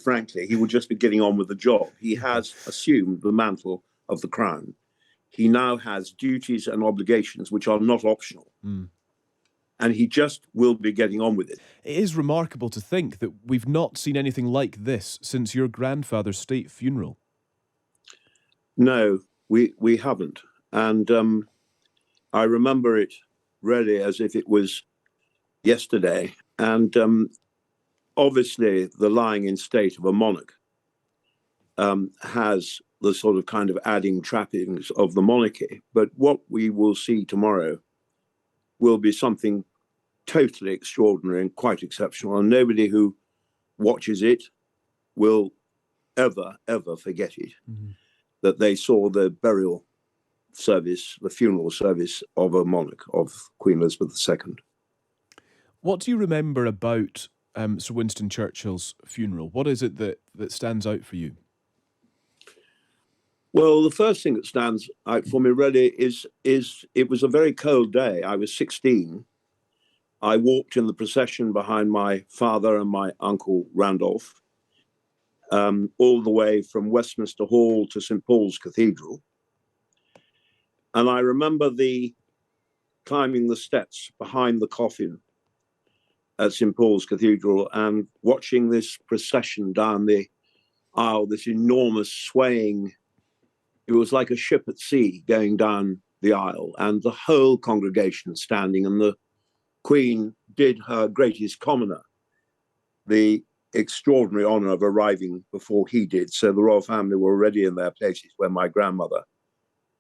frankly, he will just be getting on with the job. He has assumed the mantle of the crown. He now has duties and obligations which are not optional. And he just will be getting on with it. It is remarkable to think that we've not seen anything like this since your grandfather's state funeral. No, we haven't. And I remember it really as if it was yesterday. And obviously the lying in state of a monarch has the sort of kind of adding trappings of the monarchy. But what we will see tomorrow will be something totally extraordinary and quite exceptional. And nobody who watches it will ever forget it, that they saw the burial service, the funeral service of a monarch, of Queen Elizabeth II. What do you remember about Sir Winston Churchill's funeral? What is it that stands out for you? Well, the first thing that stands out for me really is it was a very cold day. I was 16. I walked in the procession behind my father and my uncle Randolph, all the way from Westminster Hall to St. Paul's Cathedral. And I remember climbing the steps behind the coffin at St. Paul's Cathedral and watching this procession down the aisle, this enormous swaying. It was like a ship at sea going down the aisle, and the whole congregation standing, and the Queen did her greatest commoner the extraordinary honour of arriving before he did. So the royal family were already in their places when my grandmother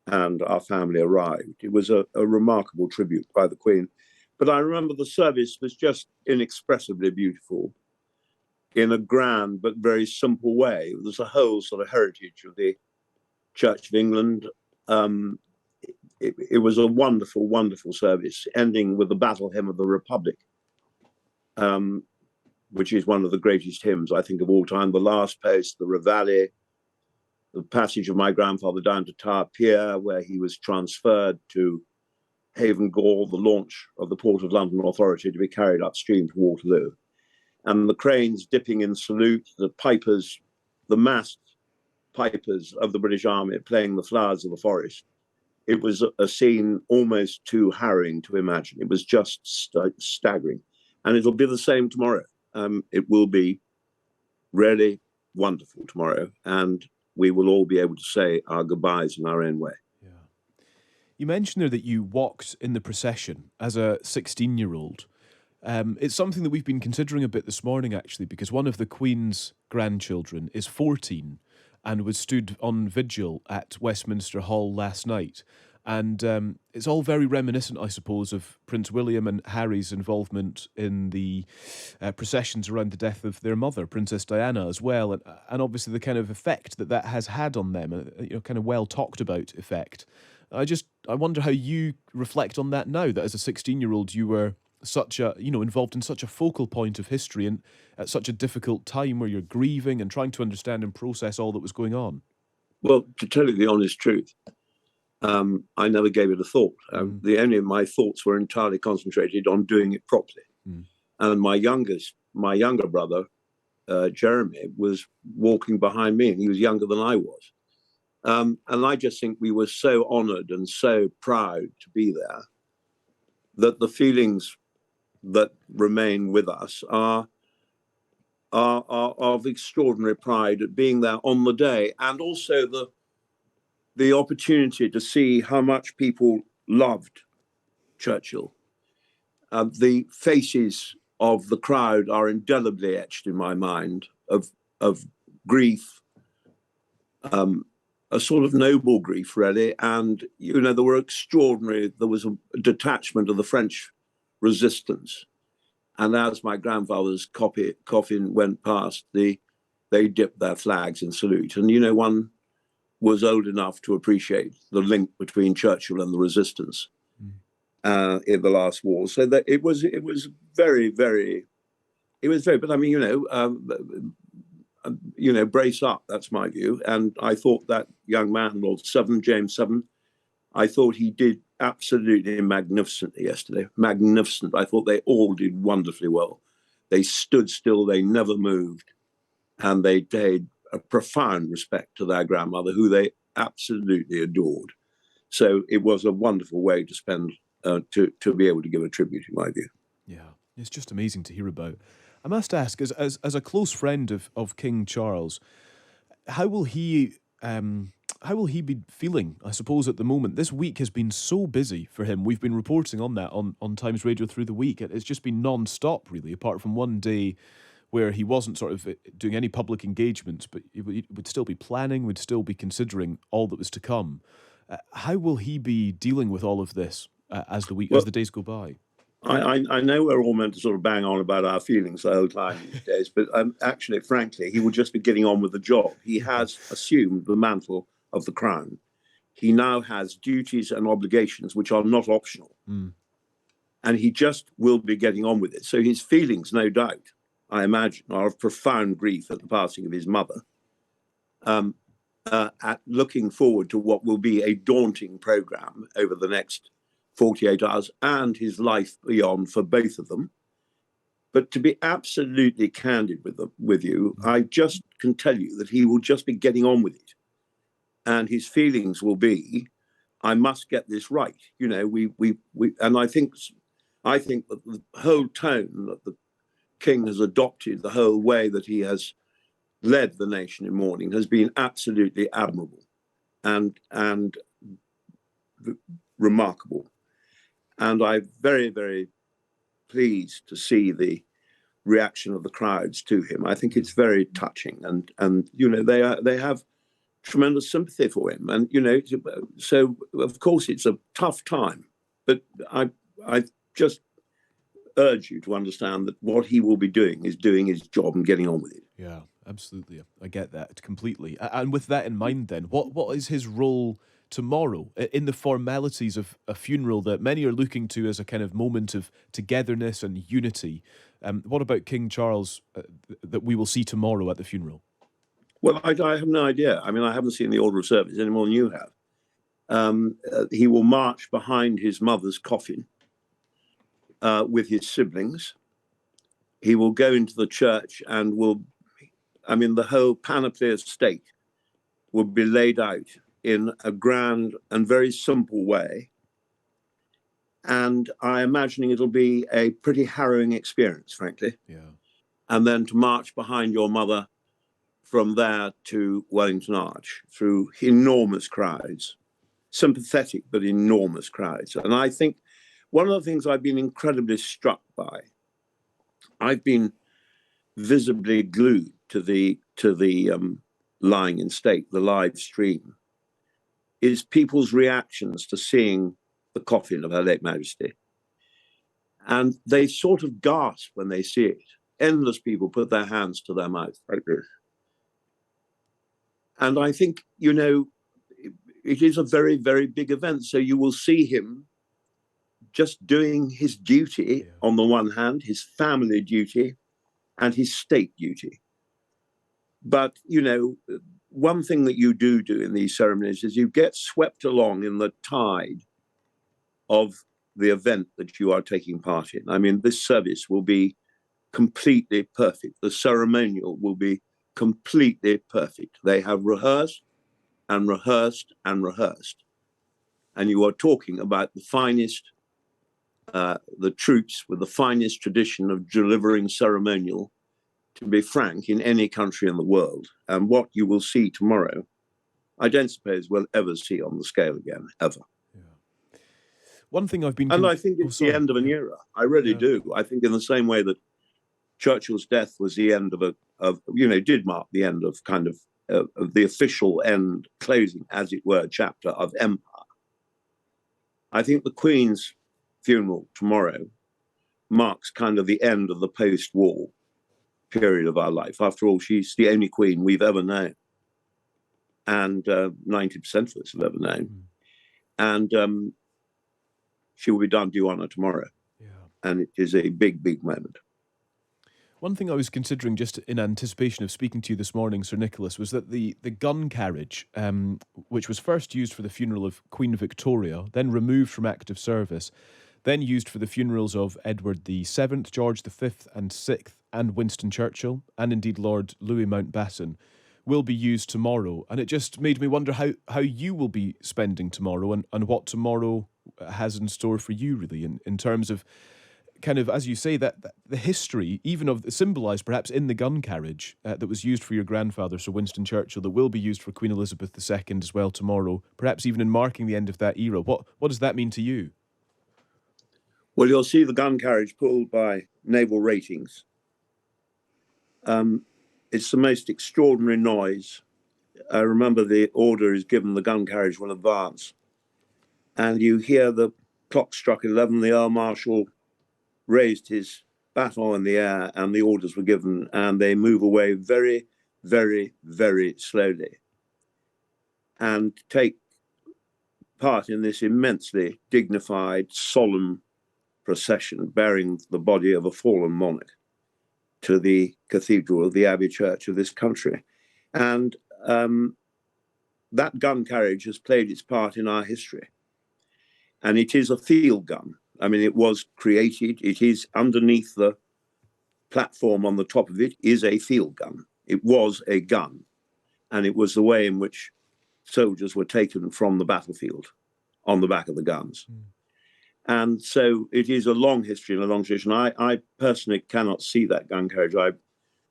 and our family arrived. It was a remarkable tribute by the Queen. But I remember the service was just inexpressibly beautiful in a grand but very simple way. There's a whole sort of heritage of the Church of England. It was a wonderful, wonderful service, ending with the Battle Hymn of the Republic, which is one of the greatest hymns, I think, of all time. The last post, the Reveille, the passage of my grandfather down to Tower Pier, where he was transferred to Haven Gore, the launch of the Port of London Authority to be carried upstream to Waterloo. And the cranes dipping in salute, the pipers, the massed pipers of the British Army playing the Flowers of the Forest. It was a scene almost too harrowing to imagine. It was just staggering. And it'll be the same tomorrow. It will be really wonderful tomorrow. And we will all be able to say our goodbyes in our own way. Yeah. You mentioned there that you walked in the procession as a 16-year-old. It's something that we've been considering a bit this morning, actually, because one of the Queen's grandchildren is 14 and was stood on vigil at Westminster Hall last night. And it's all very reminiscent, I suppose, of Prince William and Harry's involvement in the processions around the death of their mother, Princess Diana, as well, and obviously the kind of effect that has had on them, kind of well talked about effect. I wonder how you reflect on that now, that as a 16-year-old you were such a, involved in such a focal point of history and at such a difficult time where you're grieving and trying to understand and process all that was going on. Well, to tell you the honest truth, I never gave it a thought. The only of my thoughts were entirely concentrated on doing it properly. And my younger brother, Jeremy, was walking behind me, and he was younger than I was. And I just think we were so honoured and so proud to be there that the feelings that remain with us are of extraordinary pride at being there on the day, and also the opportunity to see how much people loved Churchill. The faces of the crowd are indelibly etched in my mind of grief, a sort of noble grief, really. And, there was a detachment of the French resistance. And as my grandfather's coffin went past, they dipped their flags in salute. And, one was old enough to appreciate the link between Churchill and the resistance in the last war. So that it was very, very, but I mean, brace up, that's my view. And I thought that young man, Lord Severn, James Severn, I thought he did absolutely magnificently yesterday. Magnificent. I thought they all did wonderfully well. They stood still, they never moved. and they paid a profound respect to their grandmother, who they absolutely adored. So it was a wonderful way to spend, to be able to give a tribute, in my view. Yeah, it's just amazing to hear about. I must ask, as a close friend of King Charles, how will he be feeling, I suppose, at the moment? This week has been so busy for him. We've been reporting on that on Times Radio through the week. It's just been non-stop, really, apart from one day where he wasn't sort of doing any public engagements, but he would still be planning, would still be considering all that was to come. How will he be dealing with all of this as the days go by? I know we're all meant to sort of bang on about our feelings the whole time these days, but actually, frankly, he will just be getting on with the job. He has assumed the mantle of the crown. He now has duties and obligations which are not optional. And he just will be getting on with it. So his feelings, no doubt, I imagine, are of profound grief at the passing of his mother, at looking forward to what will be a daunting programme over the next 48 hours and his life beyond for both of them. But to be absolutely candid with you, I just can tell you that he will just be getting on with it. And his feelings will be, I must get this right. You know, and I think that the whole tone that the King has adopted, the whole way that he has led the nation in mourning, has been absolutely admirable and remarkable. And I'm very, very pleased to see the reaction of the crowds to him. I think it's very touching, and you know, they have tremendous sympathy for him, and you know, so of course it's a tough time, but I just urge you to understand that what he will be doing is doing his job and getting on with it. Yeah, absolutely. I get that completely. And with that in mind, then, what is his role tomorrow in the formalities of a funeral that many are looking to as a kind of moment of togetherness and unity? What about King Charles that we will see tomorrow at the funeral? Well, I have no idea. I mean, I haven't seen the order of service any more than you have. He will march behind his mother's coffin with his siblings. He will go into the church and the whole panoply of state will be laid out in a grand and very simple way. And I'm imagining it'll be a pretty harrowing experience, frankly. Yeah. And then to march behind your mother from there to Wellington Arch through enormous crowds, sympathetic but enormous crowds. And I think one of the things I've been incredibly struck by, I've been visibly glued to the Lying in State, the live stream, is people's reactions to seeing the coffin of Her late Majesty. And they sort of gasp when they see it. Endless people put their hands to their mouth like this. And I think, you know, it is a very, very big event. So you will see him just doing his duty on the one hand, his family duty and his state duty. But, you know, one thing that you do in these ceremonies is you get swept along in the tide of the event that you are taking part in. I mean, this service will be completely perfect. The ceremonial will be completely perfect. They have rehearsed and rehearsed and rehearsed. And you are talking about the finest, the troops with the finest tradition of delivering ceremonial, to be frank, in any country in the world. And what you will see tomorrow, I don't suppose we'll ever see on the scale again, ever. Yeah. One thing I've been... And I think it's the end of an era. I really do. I think in the same way that Churchill's death was the end did mark the end of kind of the official end, closing, as it were, chapter of empire. I think the Queen's funeral tomorrow marks kind of the end of the post-war period of our life. After all, she's the only Queen we've ever known, and 90% of us have ever known. And she will be done due honour tomorrow. Yeah. And it is a big, big moment. One thing I was considering just in anticipation of speaking to you this morning, Sir Nicholas, was that the gun carriage, which was first used for the funeral of Queen Victoria, then removed from active service, then used for the funerals of Edward VII, George V and VI, and Winston Churchill, and indeed Lord Louis Mountbatten, will be used tomorrow. And it just made me wonder how you will be spending tomorrow, and what tomorrow has in store for you, really, in terms of kind of, as you say, that the history, even of symbolised perhaps in the gun carriage that was used for your grandfather, Sir Winston Churchill, that will be used for Queen Elizabeth II as well tomorrow, perhaps even in marking the end of that era. What does that mean to you? Well, you'll see the gun carriage pulled by naval ratings. It's the most extraordinary noise. I remember the order is given, the gun carriage will advance. And you hear the clock struck 11, the Earl Marshal raised his baton in the air and the orders were given, and they move away very, very, very slowly and take part in this immensely dignified, solemn procession bearing the body of a fallen monarch to the cathedral of the Abbey Church of this country. And that gun carriage has played its part in our history. And it is a field gun. I mean, it was created, it is underneath the platform on the top of it is a field gun. It was a gun. And it was the way in which soldiers were taken from the battlefield on the back of the guns. And so it is a long history and a long tradition. I personally cannot see that gun carriage. I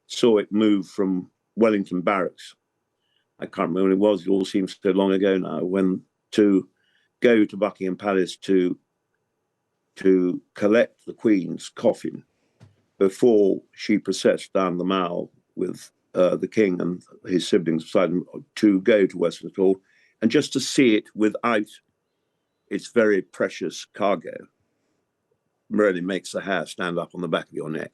saw it move from Wellington Barracks. I can't remember when it was. It all seems so long ago now. When to go to Buckingham Palace to collect the Queen's coffin before she processed down the Mall with the King and his siblings beside him, to go to Westminster Hall, and just to see it without its very precious cargo really makes the hair stand up on the back of your neck.